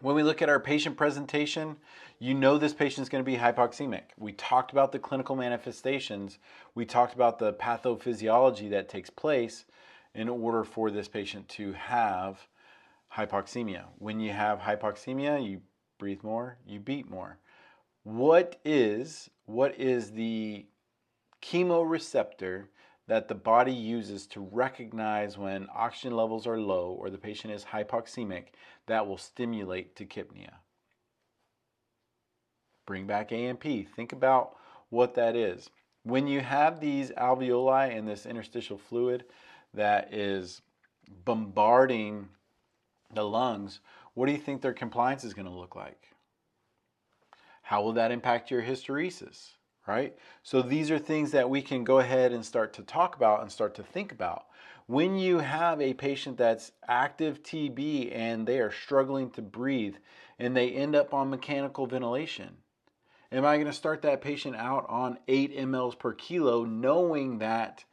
When we look at our patient presentation, you know this patient is going to be hypoxemic. We talked about the clinical manifestations. We talked about the pathophysiology that takes place in order for this patient to have hypoxemia. When you have hypoxemia, you breathe more, you beat more. What is the chemoreceptor that the body uses to recognize when oxygen levels are low or the patient is hypoxemic that will stimulate tachypnea? Bring back AMP. Think about what that is. When you have these alveoli and this interstitial fluid that is bombarding the lungs, what do you think their compliance is going to look like? How will that impact your hysteresis, right? So these are things that we can go ahead and start to talk about and start to think about. When you have a patient that's active TB and they are struggling to breathe and they end up on mechanical ventilation, am I going to start that patient out on 8 mLs per kilo knowing that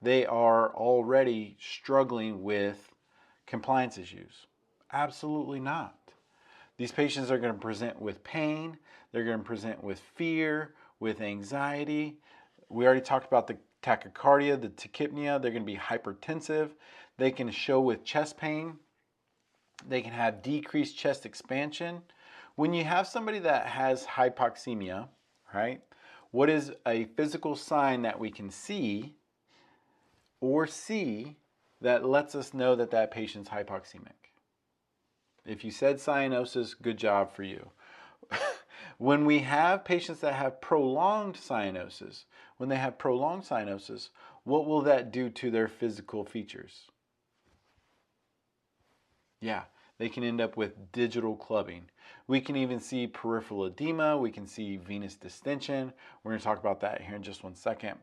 they are already struggling with compliance issues? Absolutely not. These patients are going to present with pain. They're going to present with fear, with anxiety. We already talked about the tachycardia, the tachypnea. They're going to be hypertensive. They can show with chest pain. They can have decreased chest expansion. When you have somebody that has hypoxemia, right, what is a physical sign that we can see that lets us know that that patient's hypoxemic? If you said cyanosis, good job for you. When we have patients that have prolonged cyanosis, what will that do to their physical features? Yeah, they can end up with digital clubbing. We can even see peripheral edema. We can see venous distension. We're going to talk about that here in just one second.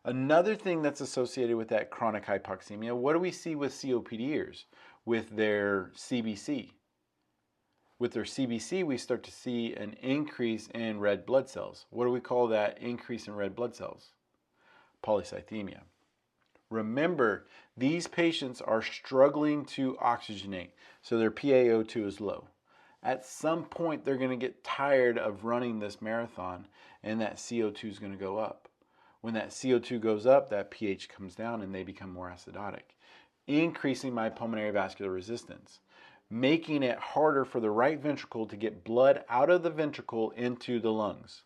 Another thing that's associated with that chronic hypoxemia, what do we see with COPDers with their CBC? With their CBC, we start to see an increase in red blood cells. What do we call that increase in red blood cells? Polycythemia. Remember, these patients are struggling to oxygenate, so their PaO2 is low. At some point, they're going to get tired of running this marathon, and that CO2 is going to go up. When that CO2 goes up, that pH comes down, and they become more acidotic, increasing my pulmonary vascular resistance, making it harder for the right ventricle to get blood out of the ventricle into the lungs.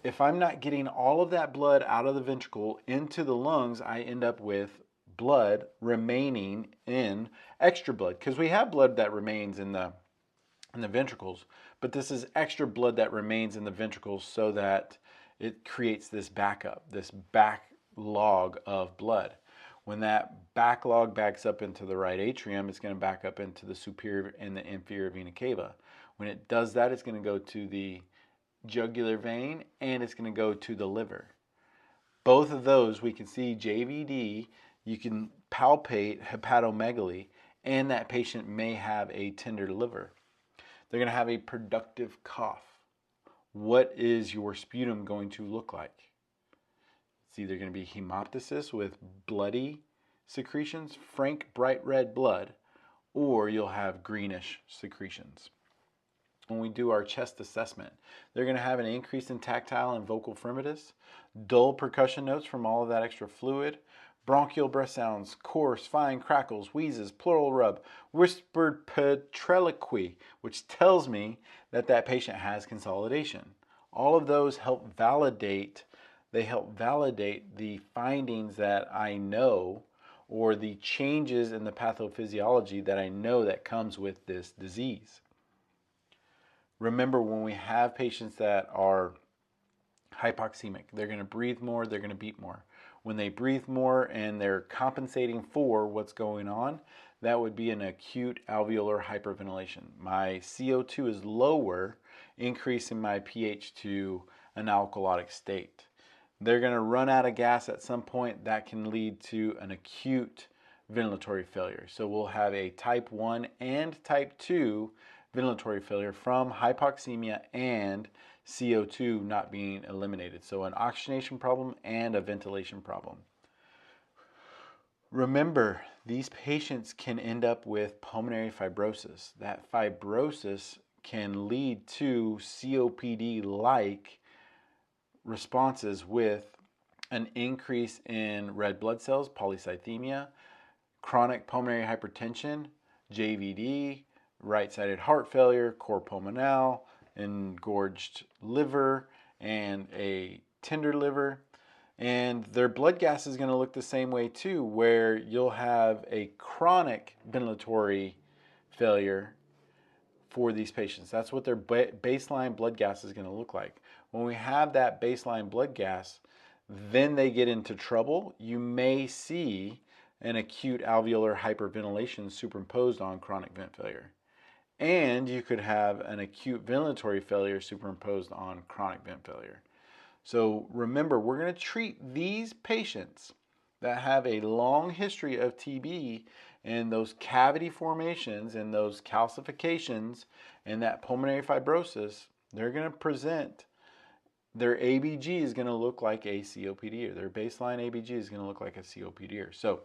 If I'm not getting all of that blood out of the ventricle into the lungs, I end up with blood remaining in extra blood, because we have blood that remains in the ventricles, but this is extra blood that remains in the ventricles so that it creates this backup, this backlog of blood. When that backlog backs up into the right atrium, it's going to back up into the superior and the inferior vena cava. When it does that, it's going to go to the jugular vein and it's going to go to the liver. Both of those, we can see JVD, you can palpate hepatomegaly, and that patient may have a tender liver. They're going to have a productive cough. What is your sputum going to look like? It's either going to be hemoptysis with bloody secretions, frank bright red blood, or you'll have greenish secretions. When we do our chest assessment, they're going to have an increase in tactile and vocal fremitus, dull percussion notes from all of that extra fluid, bronchial breath sounds, coarse, fine crackles, wheezes, pleural rub, whispered petriloquy, which tells me that that patient has consolidation. All of those help validate the findings that I know, or the changes in the pathophysiology that I know that comes with this disease. Remember, when we have patients that are hypoxemic, they're going to breathe more, they're going to beat more. When they breathe more and they're compensating for what's going on, that would be an acute alveolar hyperventilation. My CO2 is lower, increasing my pH to an alkalotic state. They're going to run out of gas at some point. That can lead to an acute ventilatory failure. So we'll have a type 1 and type 2 ventilatory failure from hypoxemia and CO2 not being eliminated. So an oxygenation problem and a ventilation problem. Remember, these patients can end up with pulmonary fibrosis. That fibrosis can lead to COPD-like responses with an increase in red blood cells, polycythemia, chronic pulmonary hypertension, JVD, right-sided heart failure, cor pulmonale, engorged liver, and a tender liver. And their blood gas is going to look the same way too, where you'll have a chronic ventilatory failure for these patients. That's what their baseline blood gas is going to look like. When we have that baseline blood gas, then they get into trouble. You may see an acute alveolar hyperventilation superimposed on chronic vent failure. And you could have an acute ventilatory failure superimposed on chronic vent failure. So remember, we're going to treat these patients that have a long history of TB and those cavity formations and those calcifications and that pulmonary fibrosis. They're going to present, their ABG is going to look like a COPD, or their baseline ABG is going to look like a COPD. So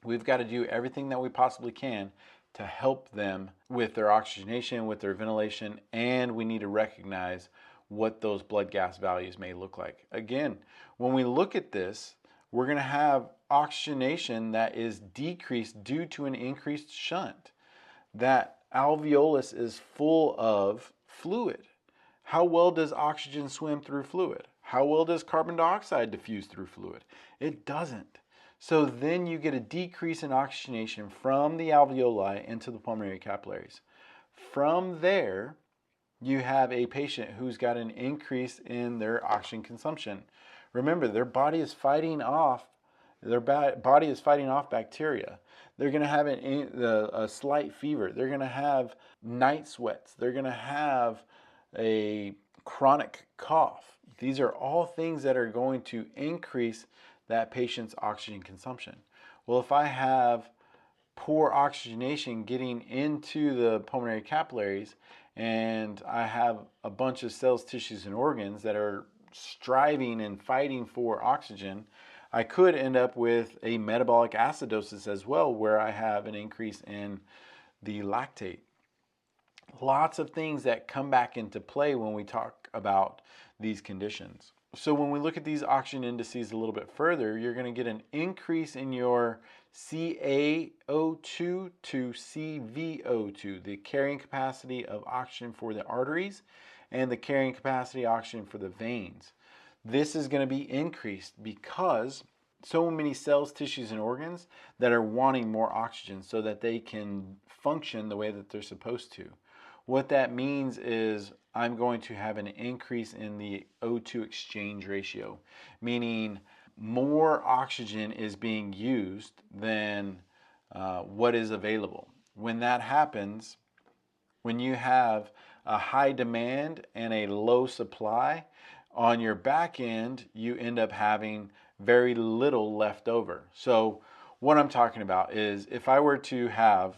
we've got to do everything that we possibly can to help them with their oxygenation, with their ventilation, and we need to recognize what those blood gas values may look like. Again, when we look at this, we're going to have oxygenation that is decreased due to an increased shunt. That alveolus is full of fluid. How well does oxygen swim through fluid? How well does carbon dioxide diffuse through fluid? It doesn't. So then you get a decrease in oxygenation from the alveoli into the pulmonary capillaries. From there, you have a patient who's got an increase in their oxygen consumption. Remember, their body is fighting off bacteria. They're going to have a slight fever. They're going to have night sweats. They're going to have a chronic cough. These are all things that are going to increase that patient's oxygen consumption. Well, if I have poor oxygenation getting into the pulmonary capillaries, and I have a bunch of cells, tissues, and organs that are striving and fighting for oxygen, I could end up with a metabolic acidosis as well, where I have an increase in the lactate. Lots of things that come back into play when we talk about these conditions. So when we look at these oxygen indices a little bit further, you're going to get an increase in your CaO2 to CvO2, the carrying capacity of oxygen for the arteries and the carrying capacity of oxygen for the veins. This is going to be increased because so many cells, tissues, and organs that are wanting more oxygen so that they can function the way that they're supposed to. What that means is I'm going to have an increase in the O2 exchange ratio, meaning more oxygen is being used than what is available. When that happens, when you have a high demand and a low supply, on your back end, you end up having very little left over. So what I'm talking about is if I were to have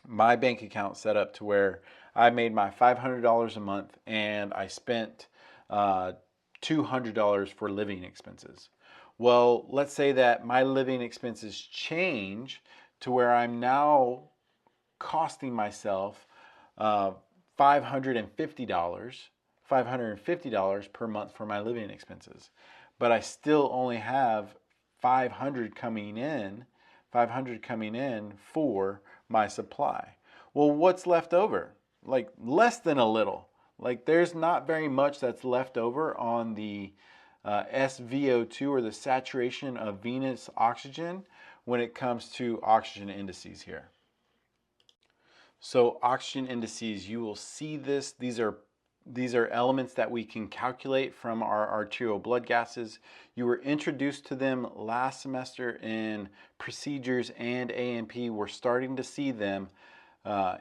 my bank account set up to where I made my $500 a month and I spent $200 for living expenses. Well, let's say that my living expenses change to where I'm now costing myself $550 per month for my living expenses, but I still only have $500 coming in for my supply. Well, what's left over? Like less than a little. Like there's not very much that's left over on the SVO2, or the saturation of venous oxygen, when it comes to oxygen indices here. So oxygen indices, you will see this. These are elements that we can calculate from our arterial blood gases. You were introduced to them last semester in procedures and A&P. We're starting to see them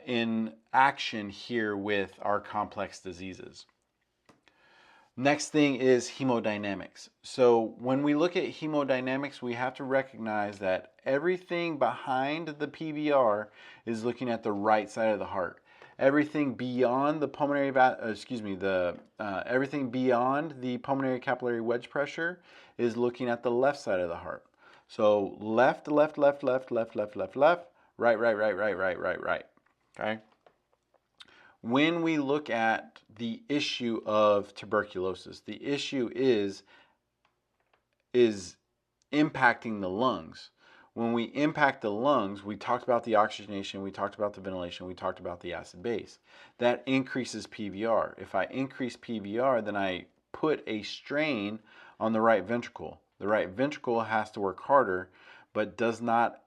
in action here with our complex diseases. Next thing is hemodynamics. So when we look at hemodynamics, we have to recognize that everything behind the PVR is looking at the right side of the heart. Everything beyond the pulmonary, everything beyond the pulmonary capillary wedge pressure is looking at the left side of the heart. So left, left, left, left, left, left, left, left, right, right, right, right, right, right, right. Okay. When we look at the issue of tuberculosis, the issue is impacting the lungs. When we impact the lungs, we talked about the oxygenation, we talked about the ventilation, we talked about the acid base. That increases PVR. If I increase PVR, then I put a strain on the right ventricle. The right ventricle has to work harder, but does not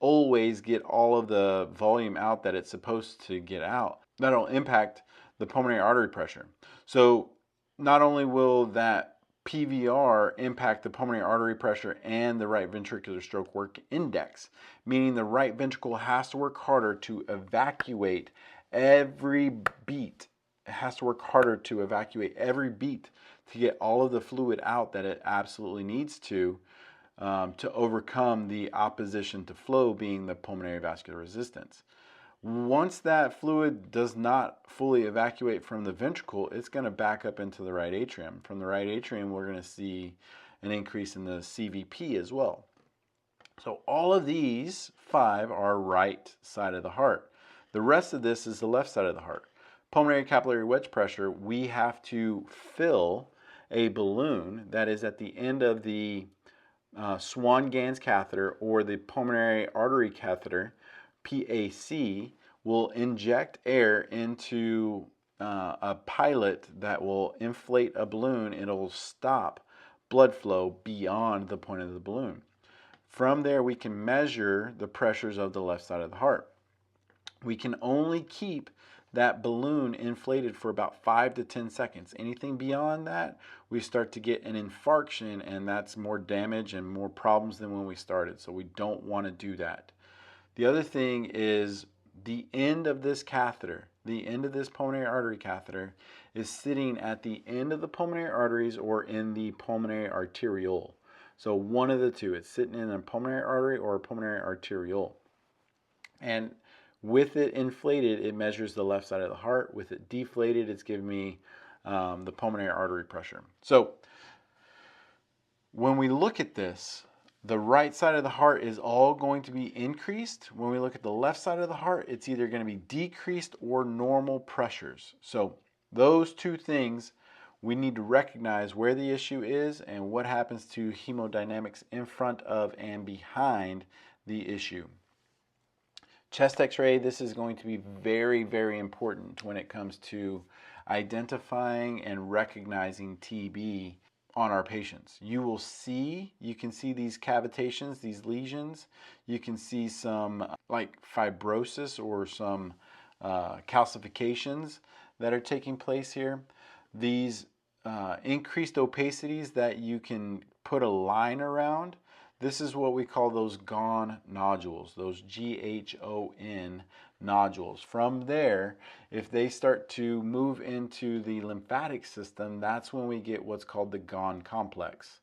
always get all of the volume out that it's supposed to get out. That'll impact the pulmonary artery pressure. So not only will that PVR impact the pulmonary artery pressure and the right ventricular stroke work index, meaning the right ventricle has to work harder to evacuate every beat. It has to work harder to evacuate every beat to get all of the fluid out that it absolutely needs to overcome the opposition to flow, being the pulmonary vascular resistance. Once that fluid does not fully evacuate from the ventricle, it's going to back up into the right atrium. From the right atrium, we're going to see an increase in the CVP as well. So all of these 5 are right side of the heart. The rest of this is the left side of the heart. Pulmonary capillary wedge pressure, we have to fill a balloon that is at the end of the Swan-Ganz catheter or the pulmonary artery catheter, PAC, will inject air into a pilot that will inflate a balloon. It'll stop blood flow beyond the point of the balloon. From there, we can measure the pressures of the left side of the heart. We can only keep that balloon inflated for about 5 to 10 seconds. Anything beyond that, we start to get an infarction, and that's more damage and more problems than when we started. So we don't want to do that. The other thing is the end of this catheter, the end of this pulmonary artery catheter, is sitting at the end of the pulmonary arteries or in the pulmonary arteriole. So one of the two. It's sitting in a pulmonary artery or a pulmonary arteriole. And with it inflated, it measures the left side of the heart. With it deflated, it's giving me the pulmonary artery pressure. So when we look at this, the right side of the heart is all going to be increased. When we look at the left side of the heart, it's either going to be decreased or normal pressures. So those two things, we need to recognize where the issue is and what happens to hemodynamics in front of and behind the issue. Chest x-ray, this is going to be very, very important when it comes to identifying and recognizing TB on our patients. You can see these cavitations, these lesions. You can see some like fibrosis or some calcifications that are taking place here. These increased opacities that you can put a line around, this is what we call those GON nodules, those GHON nodules. From there, if they start to move into the lymphatic system, that's when we get what's called the GON complex.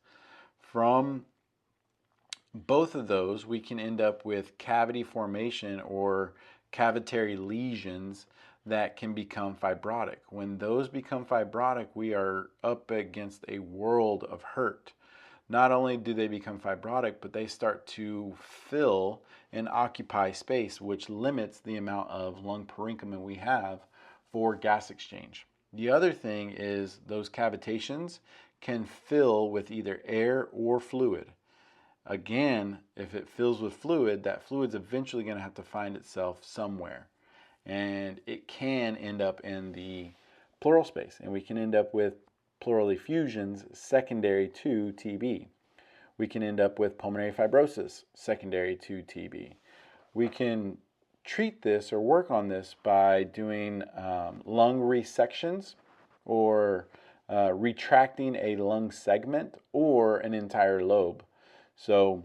From both of those, we can end up with cavity formation or cavitary lesions that can become fibrotic. When those become fibrotic, we are up against a world of hurt. Not only do they become fibrotic, but they start to fill and occupy space, which limits the amount of lung parenchyma we have for gas exchange. The other thing is those cavitations can fill with either air or fluid. Again, if it fills with fluid, that fluid's eventually going to have to find itself somewhere. And it can end up in the pleural space, and we can end up with pleural effusions secondary to TB. We can end up with pulmonary fibrosis secondary to TB. We can treat this or work on this by doing lung resections or retracting a lung segment or an entire lobe. So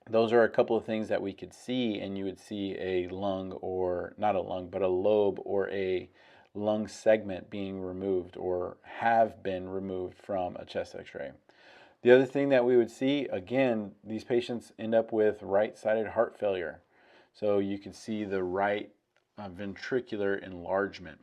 those are a couple of things that we could see, and you would see a lung, or not a lung, but a lobe or a lung segment being removed or have been removed from a chest x-ray. The other thing that we would see, again, these patients end up with right-sided heart failure. So you can see the right ventricular enlargement.